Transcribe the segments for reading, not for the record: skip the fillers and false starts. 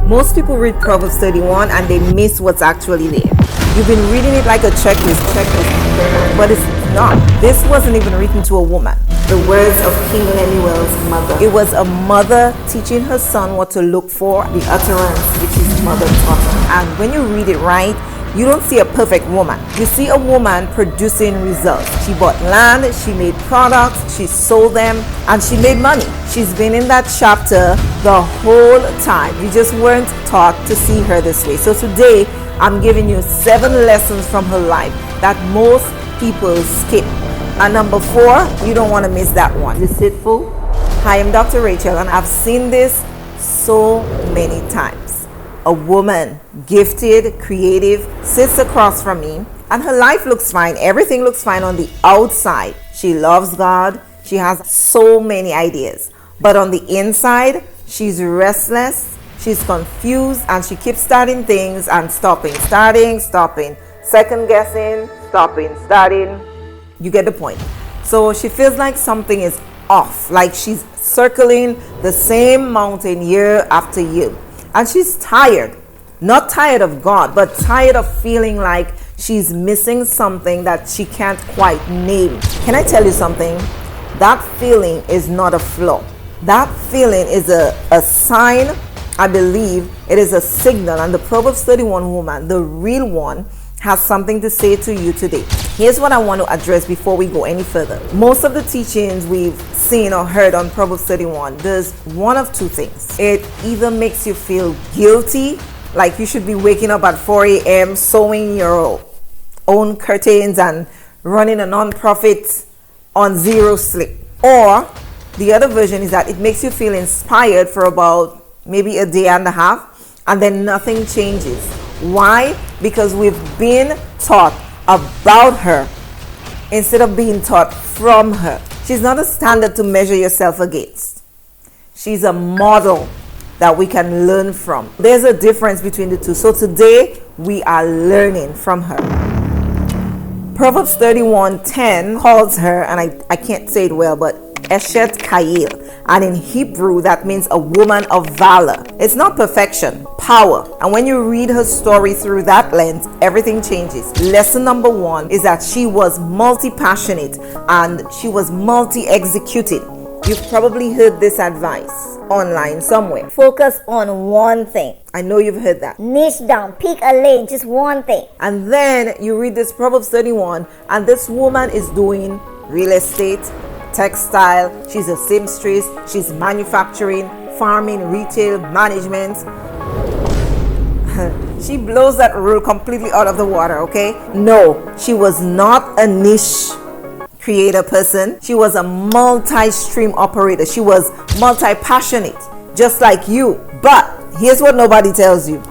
Most people read Proverbs 31 and they miss what's actually there. You've been reading it like a checklist, but it's not. This wasn't even written to a woman. The words of King Lemuel's mother. It was a mother teaching her son what to look for. The utterance which his mother taught her. And when you read it right, you don't see a perfect woman. You see a woman producing results. She bought land, she made products, she sold them, and she made money. She's been in that chapter the whole time. You just weren't taught to see her this way. So today, I'm giving you 7 lessons from her life that most people skip. And number 4, you don't want to miss that one. Deceitful. Hi, I'm Dr. Rachel, and I've seen this so many times. A woman, gifted, creative, sits across from me, and her life looks fine. Everything looks fine on the outside. She loves God. She has so many ideas. But on the inside, she's restless, she's confused, and she keeps starting things and stopping, stopping, second guessing, stopping, starting. You get the point. So she feels like something is off, like she's circling the same mountain year after year. And she's tired, not tired of God, but tired of feeling like she's missing something that she can't quite name. Can I tell you something? That feeling is not a flaw. That feeling is a sign. I believe it is a signal. And the Proverbs 31 woman, the real one, has something to say to you today. Here's what I want to address before we go any further. Most of the teachings we've seen or heard on Proverbs 31 does one of 2 things. It either makes you feel guilty, like you should be waking up at 4 a.m., sewing your own curtains and running a non-profit on zero sleep. Or the other version is that it makes you feel inspired for about maybe a day and a half, and then nothing changes. Why? Because we've been taught about her instead of being taught from her. She's not a standard to measure yourself against. She's a model that we can learn from. There's a difference between the two. So today we are learning from her. Proverbs 31:10 calls her, and I can't say it well, but Eshet Kayil, and in Hebrew that means a woman of valor. It's not perfection, power. And when you read her story through that lens, everything changes. Lesson number 1 is that she was multi-passionate and she was multi-executed. You've probably heard this advice online somewhere. Focus on one thing. I know you've heard that. Niche down, pick a lane, just one thing. And then you read this Proverbs 31, and this woman is doing real estate, textile, she's a seamstress, she's manufacturing, farming, retail, management. She blows that rule completely out of the water, okay? No, she was not a niche creator person. She was a multi-stream operator. She was multi-passionate, just like you. But here's what nobody tells you.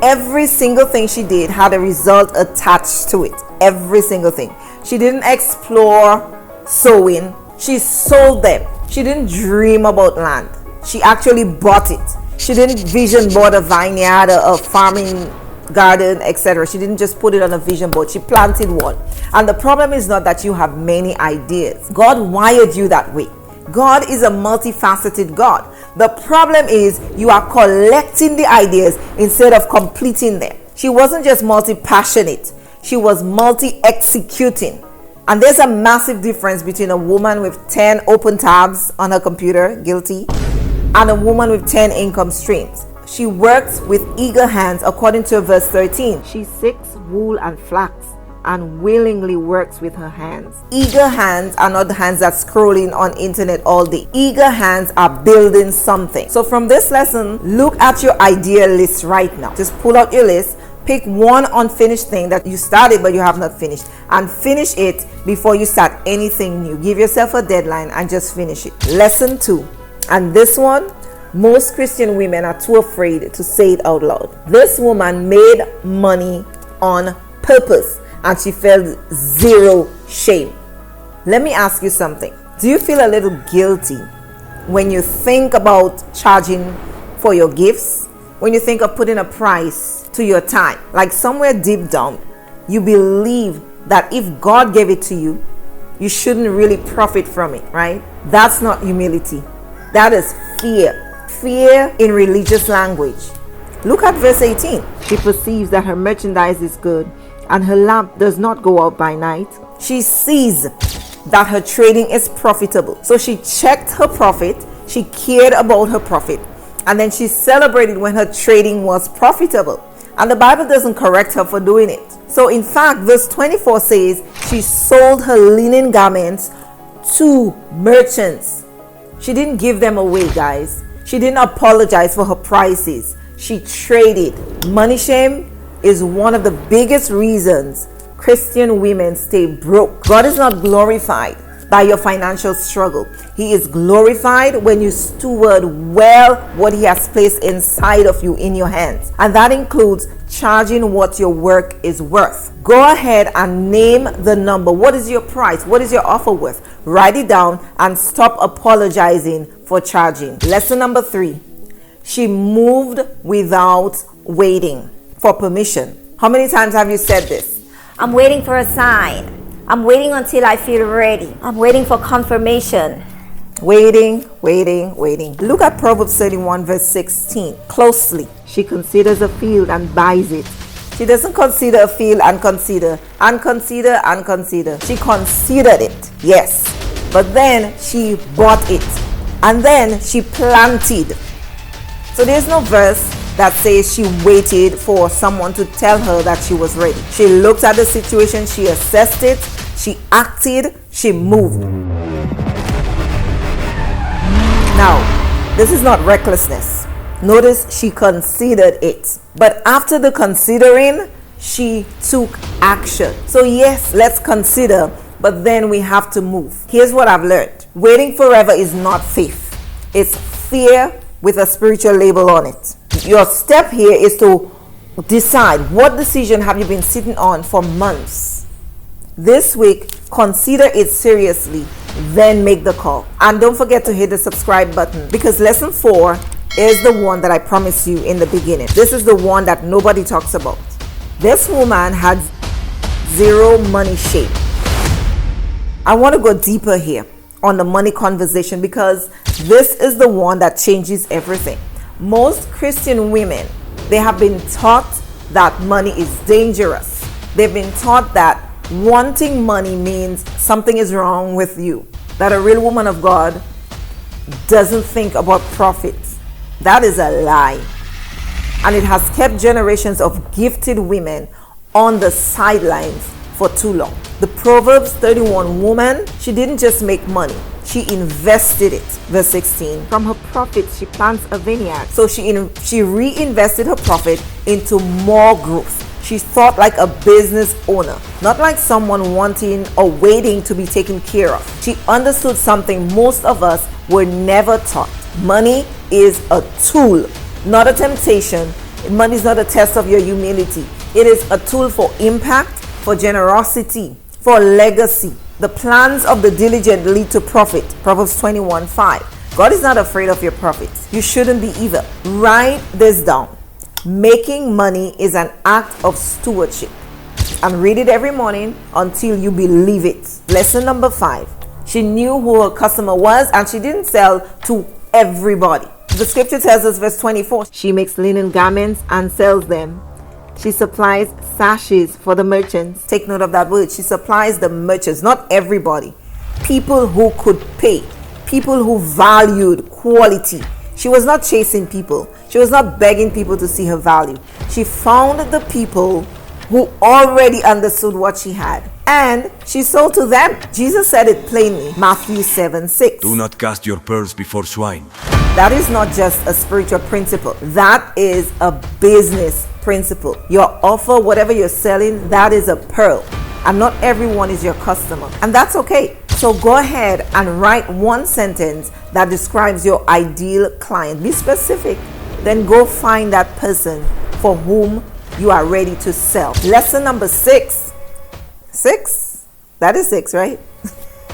Every single thing she did had a result attached to it. Every single thing. She didn't explore sewing. She sold them. She didn't dream about land. She actually bought it. She didn't vision board a vineyard, a farming garden, etc. She didn't just put it on a vision board. She planted one. And the problem is not that you have many ideas. God wired you that way. God is a multifaceted God. The problem is you are collecting the ideas instead of completing them. She wasn't just multi-passionate. She was multi-executing. And there's a massive difference between a woman with 10 open tabs on her computer, guilty, and a woman with 10 income streams. She works with eager hands, according to verse 13. She seeks wool and flax and willingly works with her hands. Eager hands are not the hands that's scrolling on internet all day. Eager hands are building something. So from this lesson, look at your idea list right now. Just pull out your list. Pick one unfinished thing that you started but you have not finished, and finish it before you start anything new. Give yourself a deadline and just finish it. Lesson 2, and this one, most Christian women are too afraid to say it out loud. This woman made money on purpose and she felt zero shame. Let me ask you something. Do you feel a little guilty when you think about charging for your gifts? When you think of putting a price to your time? Like somewhere deep down, you believe that if God gave it to you, you shouldn't really profit from it, right? That's not humility. That is fear. Fear in religious language Look at verse 18. She perceives that her merchandise is good, and her lamp does not go out by night. She sees that her trading is profitable. So she checked her profit, she cared about her profit, and then she celebrated when her trading was profitable. And the Bible doesn't correct her for doing it. So in fact, verse 24 says she sold her linen garments to merchants. She didn't give them away, guys. She didn't apologize for her prices. She traded. Money shame is one of the biggest reasons Christian women stay broke. God is not glorified by your financial struggle. He is glorified when you steward well what He has placed inside of you in your hands. And that includes charging what your work is worth. Go ahead and name the number. What is your price? What is your offer worth? Write it down and stop apologizing for charging. Lesson number 3. She moved without waiting for permission. How many times have you said this? I'm waiting for a sign. I'm waiting until I feel ready. I'm waiting for confirmation. Waiting. Look at Proverbs 31 verse 16 closely. She considers a field and buys it. She doesn't consider a field and consider. She considered it, yes. But then she bought it. And then she planted. So there's no verse that says she waited for someone to tell her that she was ready. She looked at the situation, she assessed it, she acted, she moved. Now, this is not recklessness. Notice she considered it. But after the considering, she took action. So yes, let's consider, but then we have to move. Here's what I've learned. Waiting forever is not faith. It's fear with a spiritual label on it. Your step here is to decide what decision have you been sitting on for months. This week, consider it seriously, then make the call. And don't forget to hit the subscribe button, because lesson 4 is the one that I promised you in the beginning. This is the one that nobody talks about. This woman had zero money shame. I want to go deeper here on the money conversation, because this is the one that changes everything. Most Christian women, they have been taught that money is dangerous. They've been taught that wanting money means something is wrong with you. That a real woman of God doesn't think about profits. That is a lie. And it has kept generations of gifted women on the sidelines for too long. The Proverbs 31 woman, she didn't just make money, she invested it. Verse 16, from her profits she plants a vineyard. So she reinvested her profit into more growth. She thought like a business owner, not like someone wanting or waiting to be taken care of. She understood something most of us were never taught. Money is a tool, not a temptation. Money is not a test of your humility. It is a tool for impact, for generosity, for legacy. The plans of the diligent lead to profit. Proverbs 21:5. God is not afraid of your profits. You shouldn't be either. Write this down. Making money is an act of stewardship. And read it every morning until you believe it. Lesson number 5. She knew who her customer was, and she didn't sell to everybody. The scripture tells us, verse 24, she makes linen garments and sells them. She supplies sashes for the merchants. Take note of that word. She supplies the merchants, not everybody. People who could pay. People who valued quality. She was not chasing people. She was not begging people to see her value. She found the people who already understood what she had, and she sold to them. Jesus said it plainly, Matthew 7:6. Do not cast your pearls before swine. That is not just a spiritual principle. That is a business principle. Your offer, whatever you're selling, that is a pearl. And not everyone is your customer. And that's okay. So go ahead and write one sentence that describes your ideal client. Be specific. Then go find that person for whom you are ready to sell. Lesson number 6. 6? That is 6, right?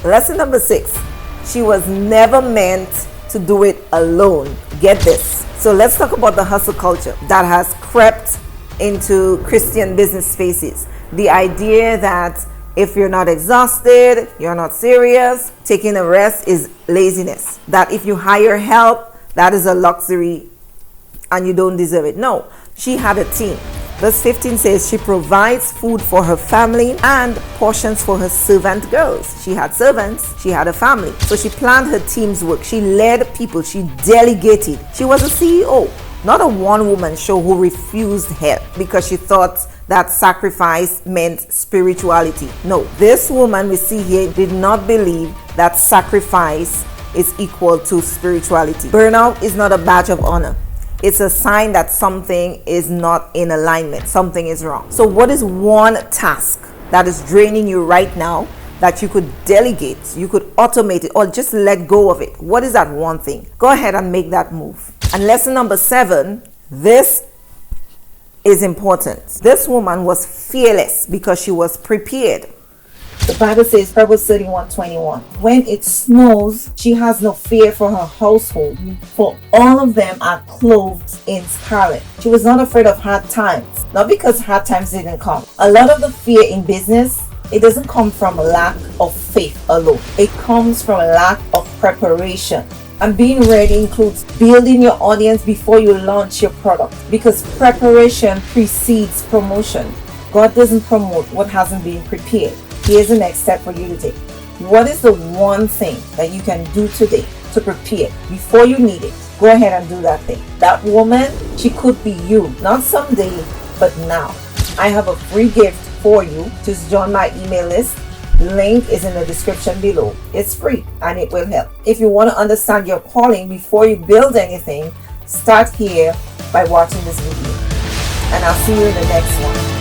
Lesson number 6. She was never meant to do it alone. Get this. So let's talk about the hustle culture that has crept into Christian business spaces. The idea that if you're not exhausted, you're not serious, taking a rest is laziness. That if you hire help, that is a luxury. and you don't deserve it. No, she had a team. Verse 15 says she provides food for her family and portions for her servant girls. She had servants, she had a family. So she planned her team's work. She led people, she delegated. She was a CEO, not a one-woman show who refused help because she thought that sacrifice meant spirituality. No, this woman we see here did not believe that sacrifice is equal to spirituality. Burnout is not a badge of honor. It's a sign that something is not in alignment. Something is wrong. So what is one task that is draining you right now that you could delegate, you could automate it, or just let go of it? What is that one thing? Go ahead and make that move. And lesson number 7, this is important. This woman was fearless because she was prepared. The Bible says, Proverbs 31:21, when it snows, she has no fear for her household, for all of them are clothed in scarlet. She was not afraid of hard times, not because hard times didn't come. A lot of the fear in business, it doesn't come from a lack of faith alone. It comes from a lack of preparation. And being ready includes building your audience before you launch your product, because preparation precedes promotion. God doesn't promote what hasn't been prepared. Here's the next step for you to take. What is the one thing that you can do today to prepare before you need it? Go ahead and do that thing. That woman, she could be you, not someday, but now. I have a free gift for you. Just join my email list. Link is in the description below. It's free and it will help. If you want to understand your calling before you build anything, start here by watching this video. And I'll see you in the next one.